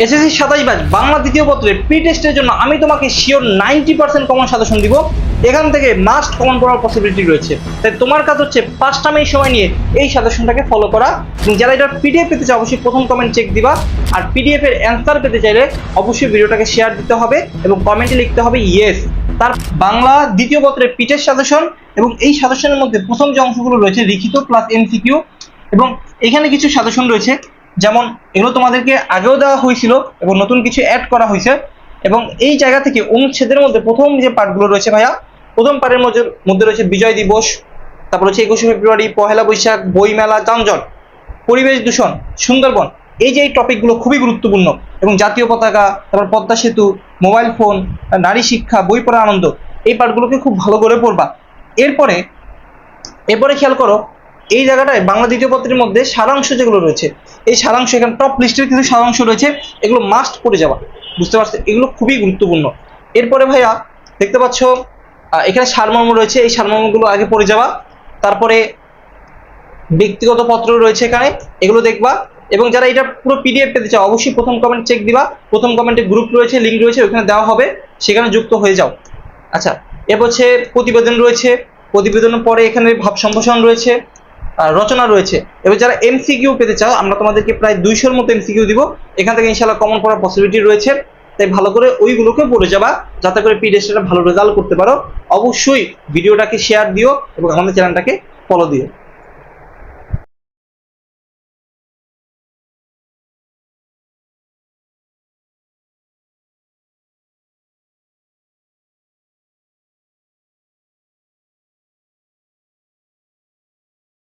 SSC 27 batch Bangla দ্বিতীয় পত্রের pre টেস্টের জন্য আমি তোমাকে শিওর 90% কমন সাজেশন দিব। এখান থেকে মাস্ট কমন পড়ার পসিবিলিটি রয়েছে। তাই তোমার কাজ হচ্ছে 5টা মিনিট সময় নিয়ে এই সাজেশনটাকে ফলো করা। এবং যারা এটা পিডিএফ পেতে চাও অবশ্যই প্রথম কমেন্ট চেক দিবা। আর পিডিএফ এর অ্যান্সার পেতে চাইলে অবশ্যই ভিডিওটাকে শেয়ার দিতে হবে এবং কমেন্টে লিখতে হবে ইয়েস। তার বাংলা দ্বিতীয় পত্রের প্রি টেস্ট সাজেশন এবং এই সাজেশনের মধ্যে প্রথম যে অংশগুলো রয়েছে লিখিত প্লাস এমসিকিউ এবং এখানে কিছু সাজেশন রয়েছে, যেমন এগুলো তোমাদেরকে আগেও দেওয়া হয়েছিল এবং নতুন কিছু অ্যাড করা হয়েছে। এবং এই জায়গা থেকে অনুচ্ছেদের মধ্যে প্রথম যে পার্টগুলো রয়েছে ভাইয়া, প্রথম পার্টের মধ্যে রয়েছে বিজয় দিবস, তারপর হচ্ছে 21শে ফেব্রুয়ারি, পহেলা বৈশাখ, বইমেলা, যানজট, পরিবেশ দূষণ, সুন্দরবন। এই যে এই টপিকগুলো খুবই গুরুত্বপূর্ণ এবং জাতীয় পতাকা, তারপর পদ্মা সেতু, মোবাইল ফোন, নারী শিক্ষা, বই পড়ার আনন্দ, এই পার্টগুলোকে খুব ভালো করে পড়বা। এরপরে খেয়াল করো এই জায়গাটায় বাংলা দ্বিতীয় পত্রের মধ্যে সারাংশ যেগুলো রয়েছে, এই সারাংশ এখানে টপ লিস্টের কিছু সারাংশ রয়েছে, এগুলো মাস্ট পড়ে যাওয়া। বুঝতে পারছো, এগুলো খুবই গুরুত্বপূর্ণ। এরপরে ভাইয়া দেখতে পাচ্ছ এখানে সারমর্ম রয়েছে, এই সারমর্মগুলো আগে পড়ে যাওয়া। তারপরে ব্যক্তিগত পত্র রয়েছে এখানে, এগুলো দেখবা। এবং যারা এটা পুরো পিডিএফ পেতে চাও অবশ্যই প্রথম কমেন্ট চেক দিবা। প্রথম কমেন্টে গ্রুপ রয়েছে, লিঙ্ক রয়েছে, ওখানে দেওয়া হবে, সেখানে যুক্ত হয়ে যাও। আচ্ছা, এরপর হচ্ছে প্রতিবেদন রয়েছে, প্রতিবেদনের পরে এখানে ভাব সম্ভাষণ রয়েছে, রচনা রয়েছে। এবার যারা এমসিকিউ পেতে চাও আমরা তোমাদেরকে প্রায় 200-র মতো এমসিকিউ দিব, এখান থেকে ইনশাআল্লাহ কমন পড়ার পসিবিলিটি রয়েছে। তাই ভালো করে ওইগুলোকে পড়ে যাবা যাতে করে পি টেস্টটা ভালো রেজাল্ট করতে পারো। অবশ্যই ভিডিওটাকে শেয়ার দিও এবং আমাদের চ্যানেলটাকে ফলো দিও।